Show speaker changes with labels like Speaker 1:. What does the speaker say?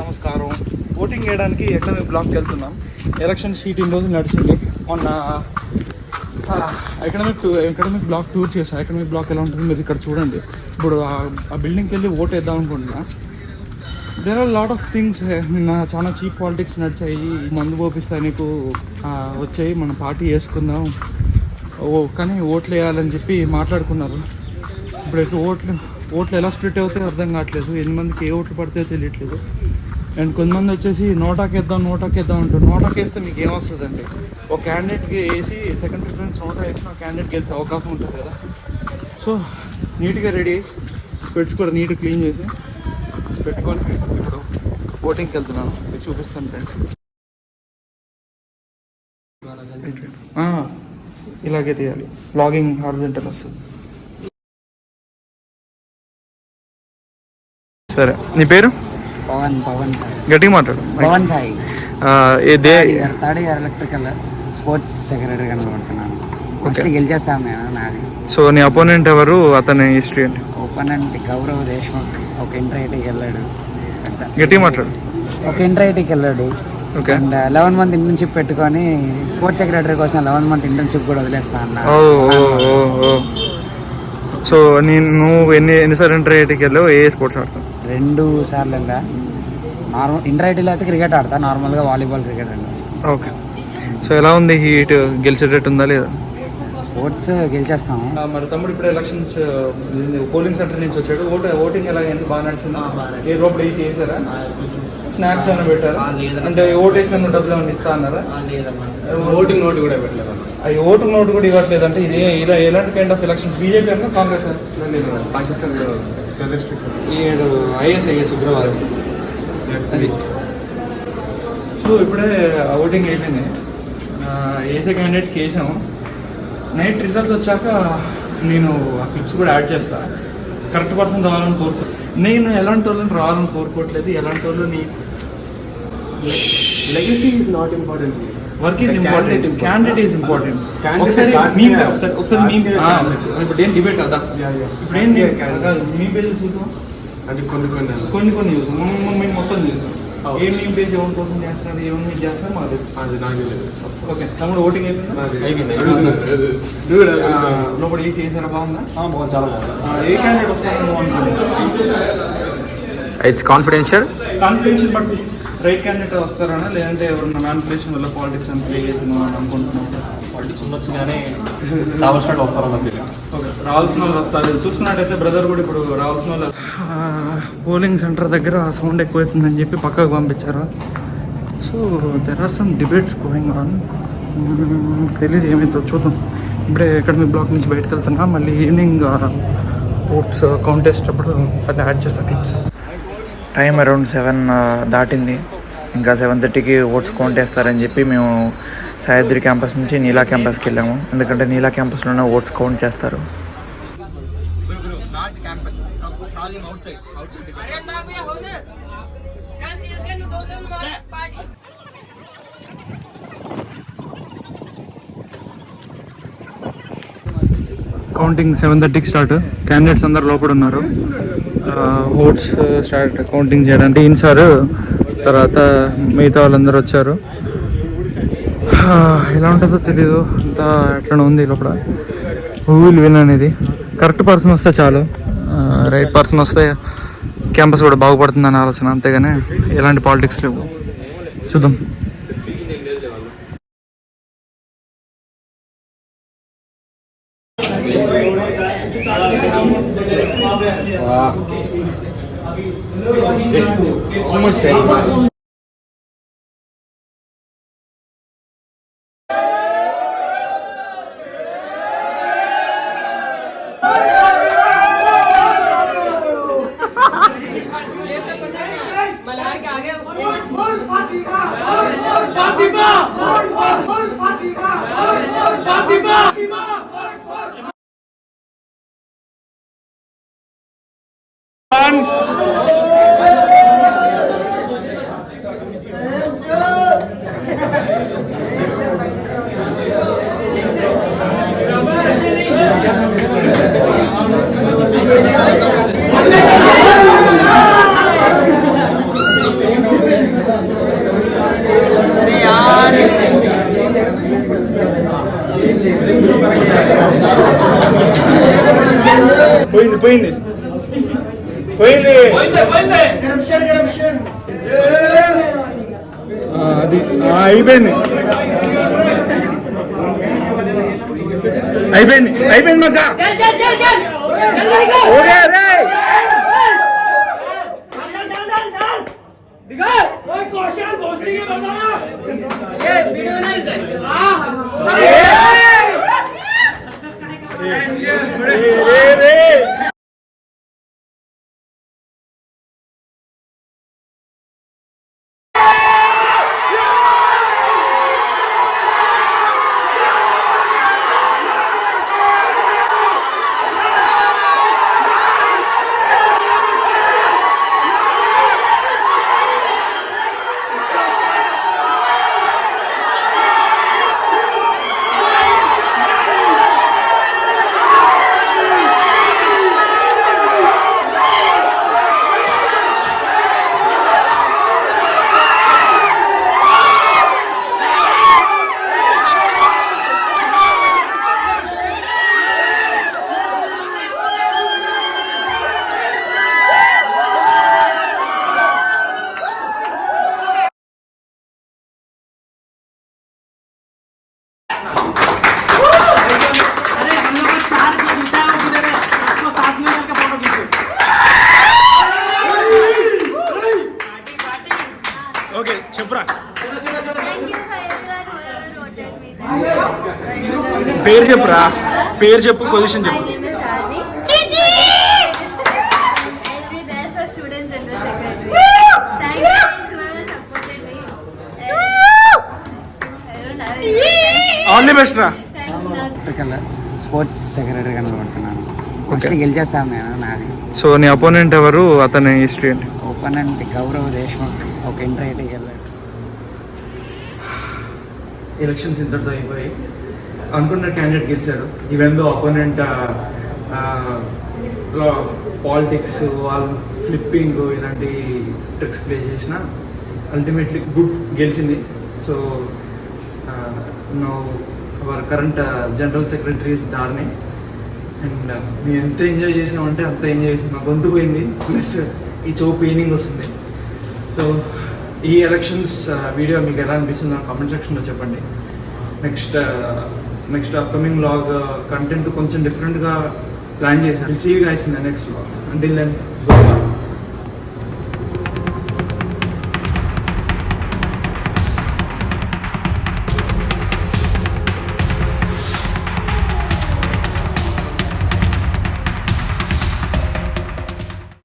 Speaker 1: నమస్కారం. ఓటింగ్ చేయడానికి ఎకనామిక్ బ్లాక్కి వెళ్తున్నాం. ఎలక్షన్ షీట్ ఇన్ని రోజులు నడిచింది. మొన్న ఎకనామిక్ బ్లాక్ టూర్ చేస్తాను. ఎకనామిక్ బ్లాక్ ఎలా ఉంటుంది మీరు ఇక్కడ చూడండి. ఇప్పుడు ఆ బిల్డింగ్కి వెళ్ళి ఓట్ వేద్దాం అనుకుంటున్నా. There are lot of things. నిన్న చాలా చీప్ పాలిటిక్స్ నడిచాయి. మందు పోపిస్తా నీకు వచ్చాయి, మన పార్టీ వేసుకుందాం కానీ ఓట్లు వేయాలని చెప్పి మాట్లాడుకున్నారు. ఇప్పుడు ఓట్లు ఎలా స్ప్లిట్ అవుతాయో అర్థం కావట్లేదు. 8 మందికి ఏ ఓట్లు పడితే తెలియట్లేదు. అండ్ కొంతమంది వచ్చేసి నోటాకేద్దాం అంటారు. నోటాకేస్తే మీకు ఏమొస్తుందండి? ఒక క్యాండిడేట్కి వేసి సెకండ్ ప్రిఫరెన్స్ నోటా వేసిన క్యాండిడేట్ గెలిచే అవకాశం ఉంటుంది కదా. సో నీట్గా రెడీ అయ్యి స్పెట్స్ కూడా నీట్గా క్లీన్ చేసి పెట్టుకొని ఇప్పుడు ఓటింగ్కి వెళ్తున్నాను. మీకు చూపిస్తాను ఫ్రెండ్. ఇలాగే తీయాలి. బ్లాగింగ్ హారిజాంటల్ వస్తుంది. సరే, నీ పేరు?
Speaker 2: పవన్
Speaker 1: గట్టిగా మాట్లాడు.
Speaker 2: Pawan Sai. Third year electrical sports secretary కనుకుంటున్నాను. గెలిచేస్తాను నేను. నాది.
Speaker 1: సో నీ అపోనెంట్ ఎవరు? అతని హిస్టరీ ఏంటి?
Speaker 2: ఒపోనెంట్ గౌరవ్ దేశ్ముఖ్. ఒక ఇంటర్ ఐటీకి వెళ్ళాడు.
Speaker 1: గట్టిగా మాట్లాడు. ఒక
Speaker 2: ఇంటర్ ఐటీకి వెళ్ళాడు. అండ్ 11 మంత్ ఇంటర్న్షిప్ పెట్టుకొని స్పోర్ట్స్ సెక్రటరీ కోసం 11 మంత్ ఇంటర్న్షిప్ కూడా వదిలేస్తా అన్నా.
Speaker 1: సో నువ్వు ఎన్నిసార్లు ఇంటర్ ఐటీకి వెళ్ళావు? ఏ స్పోర్ట్స్ ఆడతావు?
Speaker 2: 2 సార్లు వెళ్ళా. ఇంటర్ ఐటీలో అయితే క్రికెట్ ఆడతా. నార్మల్గా వాలీబాల్, క్రికెట్ అండి.
Speaker 1: ఓకే. సో ఎలా ఉంది హీట్? గెలిచేటట్టు ఉందా లేదా?
Speaker 2: స్పోర్ట్స్ గెలిచేస్తాము.
Speaker 1: మరి తమ్ముడు ఇప్పుడు ఎలక్షన్స్ పోలింగ్ సెంటర్ నుంచి వచ్చాడు. ఓటింగ్ ఎలా ఎంత బాగా నడిచిందా? ఏ లోపల వేసి వేసారా? స్నాక్స్ ఏమైనా పెట్టారా? అంటే ఓటు వేసిన డబ్బులు ఏమైనా ఇస్తా అన్నారా?
Speaker 2: ఓటింగ్ నోటు కూడా పెట్టలేదు.
Speaker 1: అవి ఓటింగ్ నోటు కూడా ఇవ్వట్లేదు. అంటే ఇది ఎలాంటి కైండ్ ఆఫ్ ఎలక్షన్స్? బీజేపీ అన్నా కాంగ్రెస్?
Speaker 2: పాకిస్తాన్
Speaker 1: ఐఎస్ ఉగ్రవాదం అది. సో ఇప్పుడే ఓటింగ్ అయిపోయింది. వేసే క్యాండిడేట్స్కి వేసాము. నైట్ రిజల్ట్స్ వచ్చాక నేను ఆ క్లిప్స్ కూడా యాడ్ చేస్తా. కరెక్ట్ పర్సన్ రావాలని నేను ఎలాంటి వాళ్ళని రావాలని కోరుకోవట్లేదు. ఎలాంటి వాళ్ళు
Speaker 2: legacy is not important.
Speaker 1: Work is important. Candidate is important. ఒకసారి ఇప్పుడు ఏం డిబేట్ కదా. ఇప్పుడు ఏం మీ పేజ్ చూసాం
Speaker 2: అంటే
Speaker 1: కొన్ని చూసాం. మేము మొత్తం చూసాం. ఏం మీ పేజ్ ఎవరి కోసం చేస్తారు, ఏమన్నా మీరు చేస్తారు మాకు తెలుసు. అది నాకు లేదు. ఓకే, తమ్ముడు ఓటింగ్ అయిపోయింది. లోపల ఏసీ చేసారా? బాగుందా?
Speaker 2: చాలా బాగుంది.
Speaker 1: ఏ క్యాండిడేట్ వస్తారో
Speaker 3: it's confidential
Speaker 1: but right candidate వస్తారనా, లేదంటే ఎవరన్నా మ్యానిపులేషన్ వల్ల పాలిటిక్స్ అని ప్లే చేసిన అనుకుంటున్నాం?
Speaker 2: పాలిటిక్స్ ఉండొచ్చు కానీ రావాల్సిన వాళ్ళు వస్తారన్నది.
Speaker 1: ఓకే, రావాల్సిన వాళ్ళు వస్తారు. చూసుకున్నట్టయితే బ్రదర్ కూడా ఇప్పుడు రావాల్సిన వాళ్ళు. పోలింగ్ సెంటర్ దగ్గర సౌండ్ ఎక్కువైతుందని చెప్పి పక్కకు పంపించారు. So there are some debates going on. తెలియదు ఏమైందో చూద్దాం. ఇప్పుడే ఎకడమిక్ బ్లాక్ నుంచి బయటకు వెళ్తున్నా. మళ్ళీ ఈవినింగ్ ఓట్స్ కాంటెస్ట్ అప్పుడు అట్లా యాడ్ చేస్తా క్లిప్స్.
Speaker 3: టైం అరౌండ్ 7 దాటింది. ఇంకా 7:30కి ఓట్స్ కౌంట్ వేస్తారని చెప్పి మేము సహ్యాద్రి క్యాంపస్ నుంచి నీలా క్యాంపస్కి వెళ్ళాము. ఎందుకంటే నీలా క్యాంపస్లోనే ఓట్స్ కౌంట్ చేస్తారు.
Speaker 1: కౌంటింగ్ 7:30కి స్టార్ట్. క్యాండిడేట్స్ అందరు లోపల ఉన్నారు. ఓట్స్ స్టార్ట్ కౌంటింగ్ చేయడానికి ఇన్సార్ తర్వాత మిగతా వాళ్ళందరూ వచ్చారు. ఎలా ఉంటుందో తెలీదు, అంతా ఎట్లా ఉంది లోపల. హూ విల్ విన్ అనేది కరెక్ట్ పర్సన్ వస్తే చాలు. రైట్ పర్సన్ వస్తే క్యాంపస్ కూడా బాగుపడుతుందని ఆలోచన, అంతేగాని ఎలాంటి పాలిటిక్స్ లేవు. చూద్దాం.
Speaker 2: Almost ready.
Speaker 1: పోయింది అది అయిపోయింది అయిపోయింది మచ్చా ఓకే రే ఓకే చెప్పురా పేరు చెప్పురా పేరు చెప్పు పొజిషన్ చెప్పు ఆల్ ది బెస్ట్ రా
Speaker 2: ఎలక్ట్రికల్ స్పోర్ట్స్ సెక్రటరీ కనుకుంటున్నాను. నెక్స్ట్ గెలిచేస్తాను నేను నాది.
Speaker 3: సో నీ అపోనెంట్ ఎవరు, అతని హిస్టరీ ఏంటి?
Speaker 2: ఓపెనెంట్ గౌరవ్ దేశ్ముఖ్ ఒక ఇంటర్వ్యూకి వెళ్ళాడు.
Speaker 1: ఎలక్షన్స్ ఇంతటితో అయిపోయి అనుకున్న క్యాండిడేట్ గెలిచారు. ఈవెన్ దో అపోనెంట్ పాలిటిక్స్ వాళ్ళు ఫ్లిప్పింగ్ ఇలాంటి ట్రిక్స్ ప్లే చేసిన అల్టిమేట్లీ గుడ్ గెలిచింది. So now our current general secretary is Dharni. And మేము ఎంత ఎంజాయ్ చేసామంటే అంత ఎంజాయ్ చేసాం. మా గొంతు పోయింది, ప్లస్ ఈ చో పెయినింగ్ వస్తుంది. సో ఈ ఎలక్షన్స్ వీడియో మీకు ఎలా అనిపిస్తుందో కామెంట్ సెక్షన్లో చెప్పండి. నెక్స్ట్ అప్కమింగ్ వ్లాగ్ కంటెంట్ కొంచెం డిఫరెంట్గా ప్లాన్ చేశాను. See you guys in the next vlog. Until then bye.